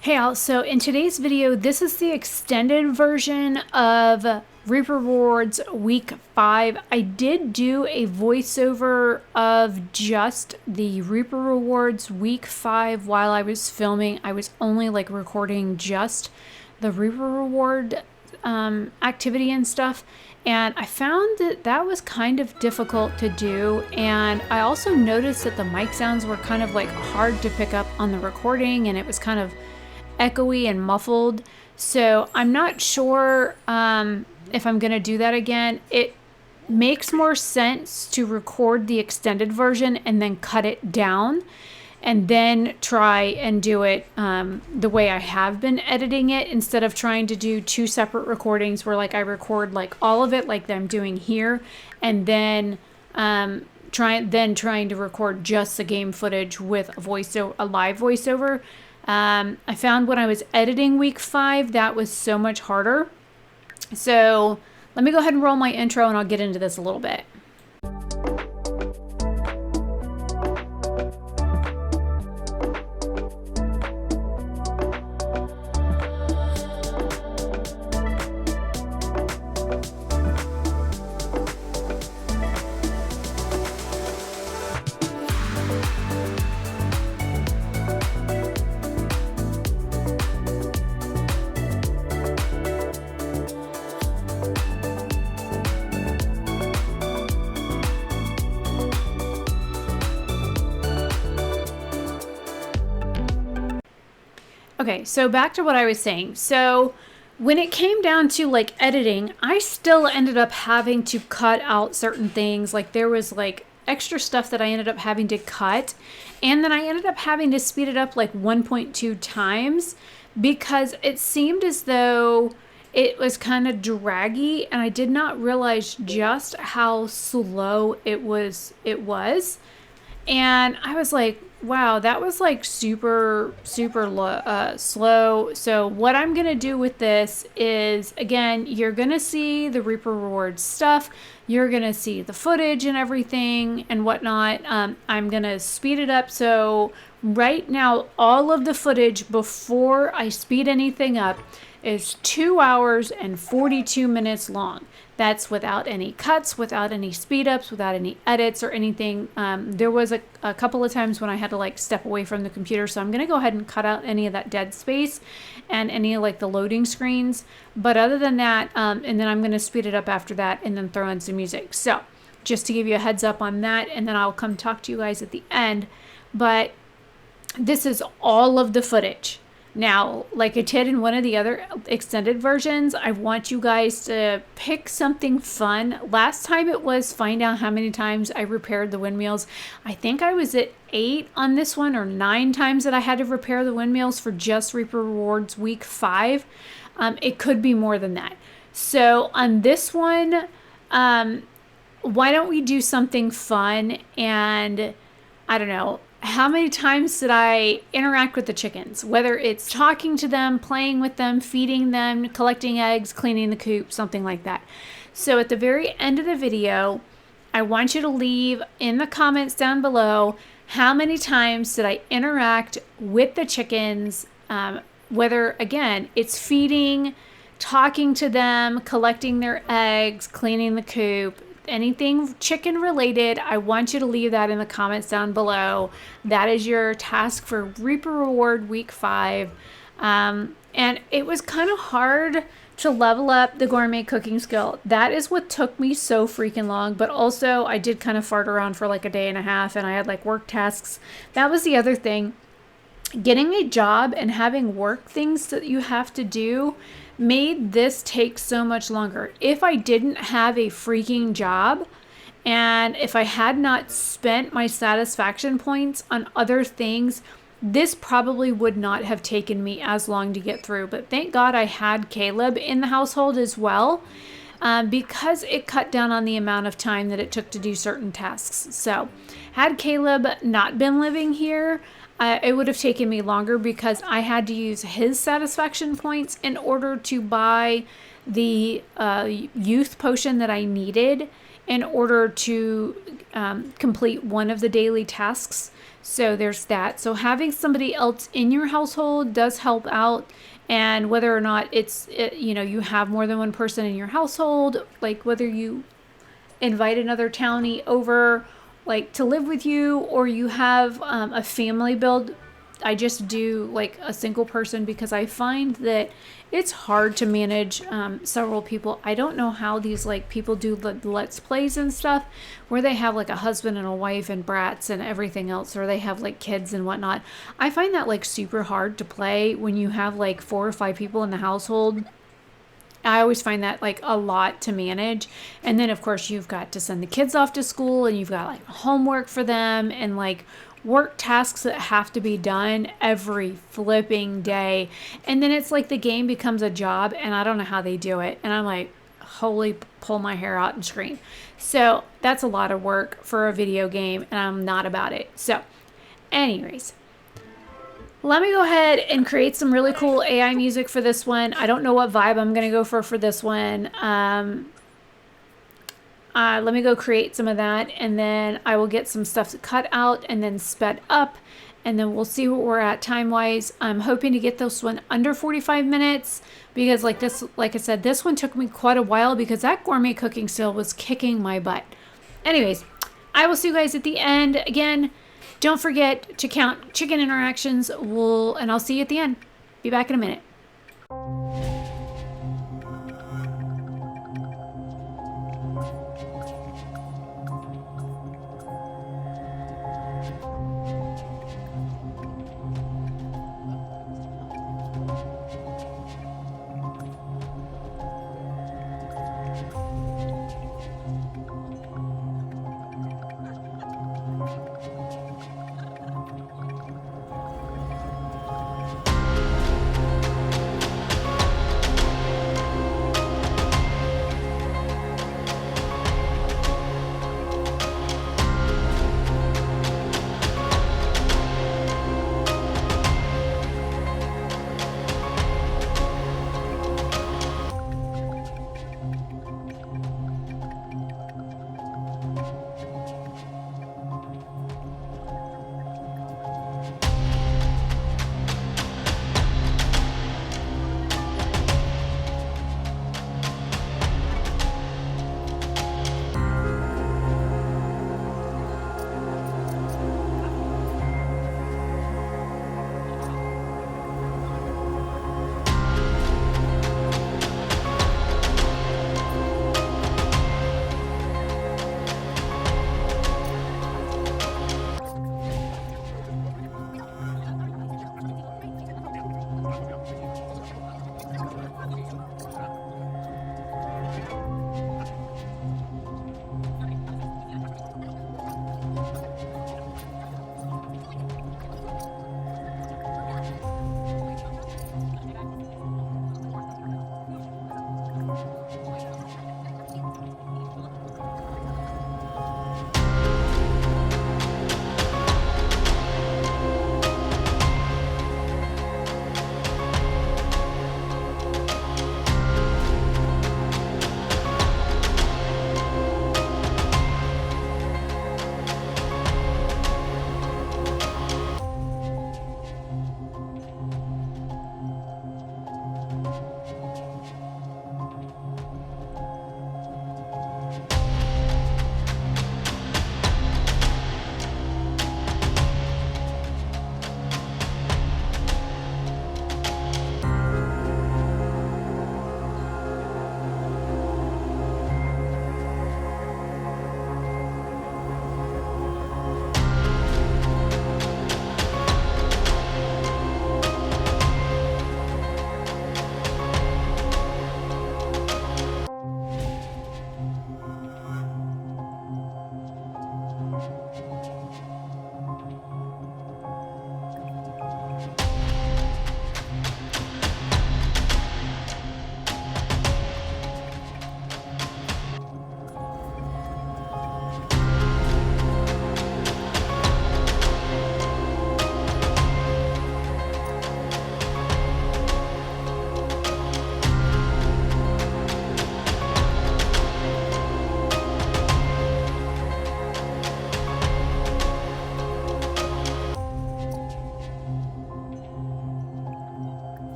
Hey all, so in today's video, this is the extended version of Reaper Rewards Week 5. I did do a voiceover of just the Reaper Rewards Week 5 while I was filming. I was only recording just the Reaper Reward activity and stuff. And I found that that was kind of difficult to do. And I also noticed that the mic sounds were kind of hard to pick up on the recording, and it was kind of echoey and muffled. So I'm not sure if I'm gonna do that again. It makes more sense to record the extended version and then cut it down and then try and do it the way I have been editing it, instead of trying to do two separate recordings where I record all of it like I'm doing here, and then trying to record just the game footage with a live voiceover. I found when I was editing week 5, that was so much harder. So let me go ahead and roll my intro and I'll get into this a little bit. Okay, so back to what I was saying. So when it came down to editing, I still ended up having to cut out certain things. There was extra stuff that I ended up having to cut, and then I ended up having to speed it up 1.2 times because it seemed as though it was kind of draggy, and I did not realize just how slow it was. And I was like, wow, that was super slow. So what I'm going to do with this is, again, you're going to see the Reaper Rewards stuff. You're going to see the footage and everything and whatnot. I'm going to speed it up. So right now, all of the footage before I speed anything up is 2 hours and 42 minutes long. That's without any cuts, without any speed ups, without any edits or anything. There was a couple of times when I had to step away from the computer, so I'm going to go ahead and cut out any of that dead space and any of the loading screens. But other than that, and then I'm going to speed it up after that and then throw in some music. So just to give you a heads up on that, and then I'll come talk to you guys at the end. But this is all of the footage. Now, like I did in one of the other extended versions, I want you guys to pick something fun. Last time it was find out how many times I repaired the windmills. I think I was at 8 on this one, or 9 times that I had to repair the windmills for just Reaper Rewards Week 5. It could be more than that. So on this one, why don't we do something fun? And I don't know, how many times did I interact with the chickens? Whether it's talking to them, playing with them, feeding them, collecting eggs, cleaning the coop, something like that. So at the very end of the video, I want you to leave in the comments down below how many times did I interact with the chickens, whether, again, it's feeding, talking to them, collecting their eggs, cleaning the coop, anything chicken related. I want you to leave that in the comments down below. That is your task for Reaper Reward Week 5. And it was kind of hard to level up the gourmet cooking skill. That is what took me so freaking long. But also I did kind of fart around for a day and a half, and I had work tasks. That was the other thing. Getting a job and having work things that you have to do made this take so much longer. If I didn't have a freaking job, and if I had not spent my satisfaction points on other things, this probably would not have taken me as long to get through. But thank God I had Caleb in the household as well, because it cut down on the amount of time that it took to do certain tasks. So had Caleb not been living here, it would have taken me longer, because I had to use his satisfaction points in order to buy the youth potion that I needed in order to complete one of the daily tasks. So there's that. So having somebody else in your household does help out. And whether or not you have more than one person in your household, like whether you invite another townie over like to live with you, or you have a family build. I just do like a single person because I find that it's hard to manage several people. I don't know how these like people do let's plays and stuff where they have like a husband and a wife and brats and everything else, or they have like kids and whatnot. I find that like super hard to play when you have like 4 or 5 people in the household. I always find that like a lot to manage. And then of course you've got to send the kids off to school, and you've got like homework for them and like work tasks that have to be done every flipping day. And then it's like the game becomes a job, and I don't know how they do it. And I'm like, holy, pull my hair out and scream. So that's a lot of work for a video game, and I'm not about it. So anyways, let me go ahead and create some really cool AI music for this one. I don't know what vibe I'm going to go for this one. Let me go create some of that, and then I will get some stuff cut out and then sped up, and then we'll see where we're at time-wise. I'm hoping to get this one under 45 minutes because like I said, this one took me quite a while because that gourmet cooking still was kicking my butt. Anyways, I will see you guys at the end. Again, don't forget to count chicken interactions. And I'll see you at the end. Be back in a minute.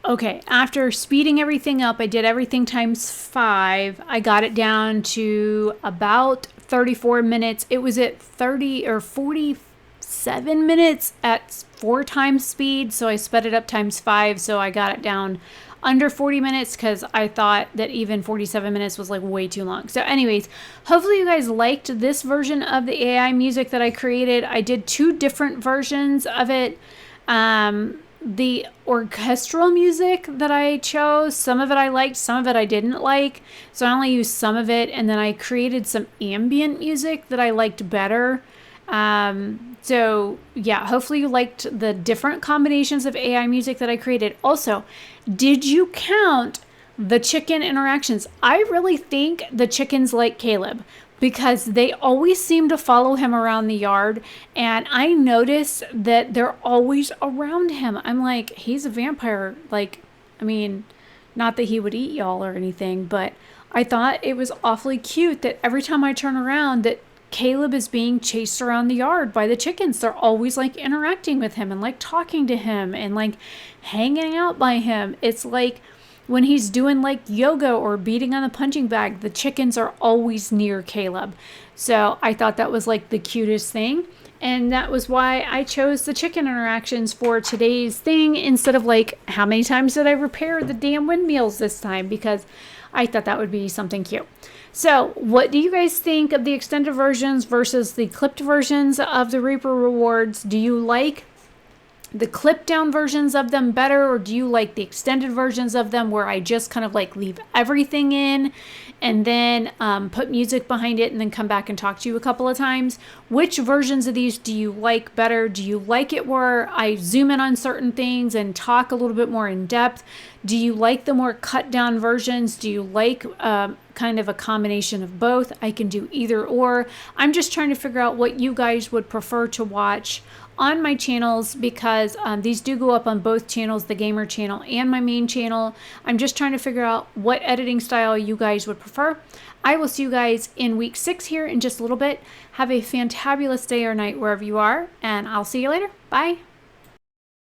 Okay, after speeding everything up, I did everything times 5. I got it down to about 34 minutes. It was at 30 or 47 minutes at 4 times speed, so I sped it up times 5, so I got it down under 40 minutes because I thought that even 47 minutes was like way too long. So anyways, hopefully you guys liked this version of the AI music that I created. I did 2 different versions of it. The orchestral music that I chose, some of it I liked, some of it I didn't like. So I only used some of it, and then I created some ambient music that I liked better. So yeah, hopefully you liked the different combinations of AI music that I created. Also, did you count the chicken interactions? I really think the chickens like Caleb because they always seem to follow him around the yard. And I notice that they're always around him. I'm like, he's a vampire. Like, I mean, not that he would eat y'all or anything, but I thought it was awfully cute that every time I turn around that Caleb is being chased around the yard by the chickens. They're always like interacting with him and like talking to him and like hanging out by him. It's like when he's doing like yoga or beating on the punching bag, the chickens are always near Caleb. So I thought that was like the cutest thing. And that was why I chose the chicken interactions for today's thing instead of like, how many times did I repair the damn windmills this time? Because I thought that would be something cute. So what do you guys think of the extended versions versus the clipped versions of the Reaper rewards? Do you like the clipped down versions of them better, or do you like the extended versions of them where I just kind of like leave everything in and then put music behind it and then come back and talk to you a couple of times? Which versions of these do you like better? Do you like it where I zoom in on certain things and talk a little bit more in depth? Do you like the more cut down versions? Do you like kind of a combination of both? I can do either or. I'm just trying to figure out what you guys would prefer to watch on my channels because these do go up on both channels, the gamer channel and my main channel. I'm just trying to figure out what editing style you guys would prefer. I will see you guys in week 6 here in just a little bit. Have a fantabulous day or night wherever you are, and I'll see you later. Bye.